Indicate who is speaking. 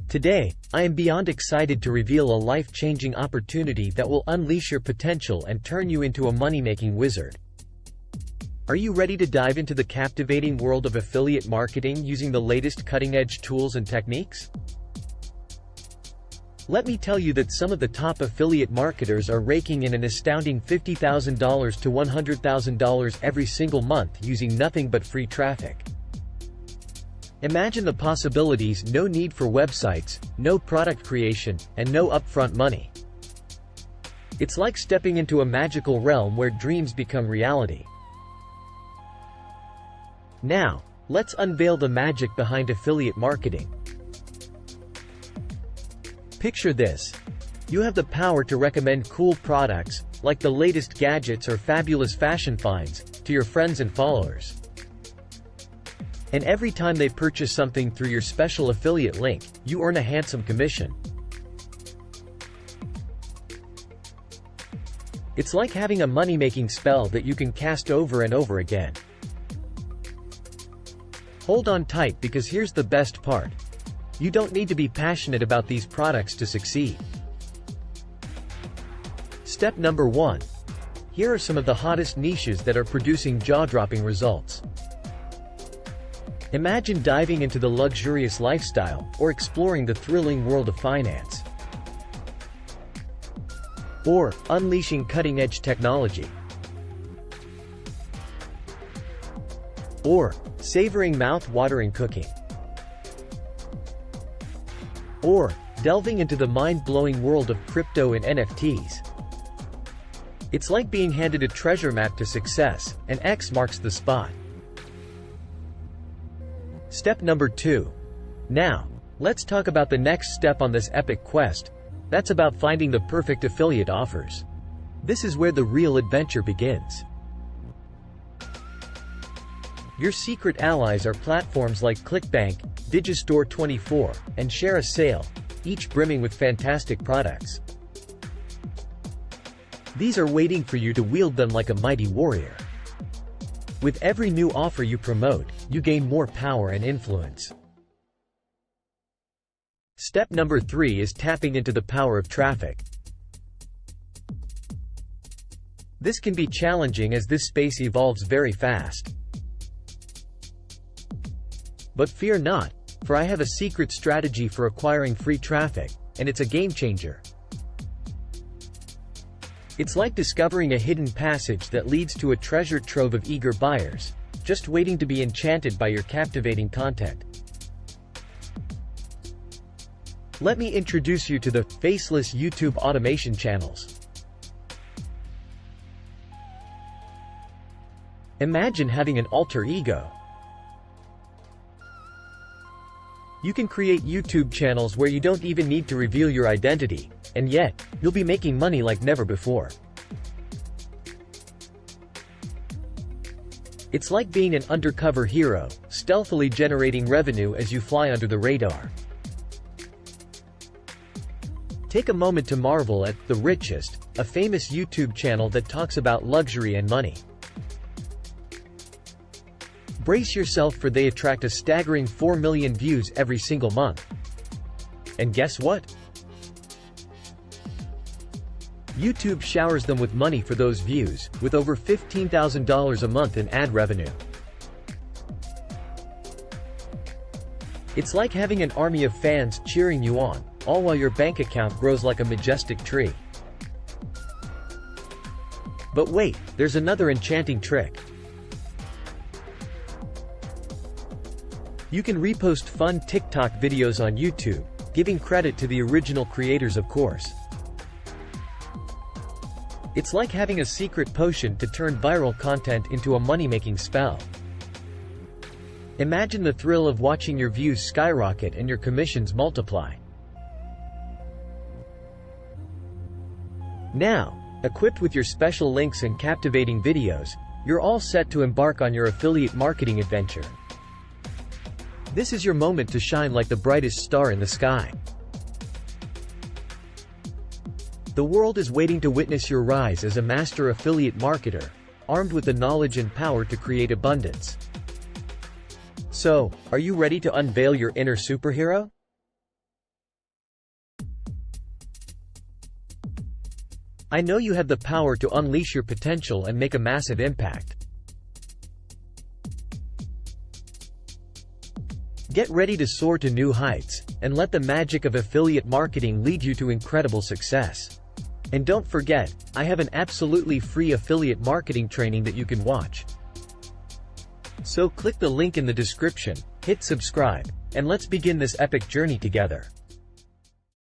Speaker 1: Today, I am beyond excited to reveal a life-changing opportunity that will unleash your potential and turn you into a money-making wizard. Are you ready to dive into the captivating world of affiliate marketing using the latest cutting-edge tools and techniques? Let me tell you that some of the top affiliate marketers are raking in an astounding $50,000 to $100,000 every single month using nothing but free traffic. Imagine the possibilities: no need for websites, no product creation, and no upfront money. It's like stepping into a magical realm where dreams become reality. Now, let's unveil the magic behind affiliate marketing. Picture this. You have the power to recommend cool products, like the latest gadgets or fabulous fashion finds, to your friends and followers. And every time they purchase something through your special affiliate link, you earn a handsome commission. It's like having a money-making spell that you can cast over and over again. Hold on tight, because here's the best part. You don't need to be passionate about these products to succeed. Step number 1. Here are some of the hottest niches that are producing jaw-dropping results. Imagine diving into the luxurious lifestyle, or exploring the thrilling world of finance. Or, unleashing cutting-edge technology. Or, savoring mouth-watering cooking. Or, delving into the mind-blowing world of crypto and NFTs. It's like being handed a treasure map to success, and X marks the spot. Step number 2. Now, let's talk about the next step on this epic quest. That's about finding the perfect affiliate offers. This is where the real adventure begins. Your secret allies are platforms like ClickBank, Digistore24, and Share a Sale, each brimming with fantastic products. These are waiting for you to wield them like a mighty warrior. With every new offer you promote, you gain more power and influence. Step number 3 is tapping into the power of traffic. This can be challenging as this space evolves very fast. But fear not, for I have a secret strategy for acquiring free traffic, and it's a game changer. It's like discovering a hidden passage that leads to a treasure trove of eager buyers, just waiting to be enchanted by your captivating content. Let me introduce you to the faceless YouTube automation channels. Imagine having an alter ego. You can create YouTube channels where you don't even need to reveal your identity, and yet, you'll be making money like never before. It's like being an undercover hero, stealthily generating revenue as you fly under the radar. Take a moment to marvel at The Richest, a famous YouTube channel that talks about luxury and money. Brace yourself, for they attract a staggering 4 million views every single month. And guess what? YouTube showers them with money for those views, with over $15,000 a month in ad revenue. It's like having an army of fans cheering you on, all while your bank account grows like a majestic tree. But wait, there's another enchanting trick. You can repost fun TikTok videos on YouTube, giving credit to the original creators, of course. It's like having a secret potion to turn viral content into a money-making spell. Imagine the thrill of watching your views skyrocket and your commissions multiply. Now, equipped with your special links and captivating videos, you're all set to embark on your affiliate marketing adventure. This is your moment to shine like the brightest star in the sky. The world is waiting to witness your rise as a master affiliate marketer, armed with the knowledge and power to create abundance. So, are you ready to unveil your inner superhero? I know you have the power to unleash your potential and make a massive impact. Get ready to soar to new heights, and let the magic of affiliate marketing lead you to incredible success. And don't forget, I have an absolutely free affiliate marketing training that you can watch. So click the link in the description, hit subscribe, and let's begin this epic journey together.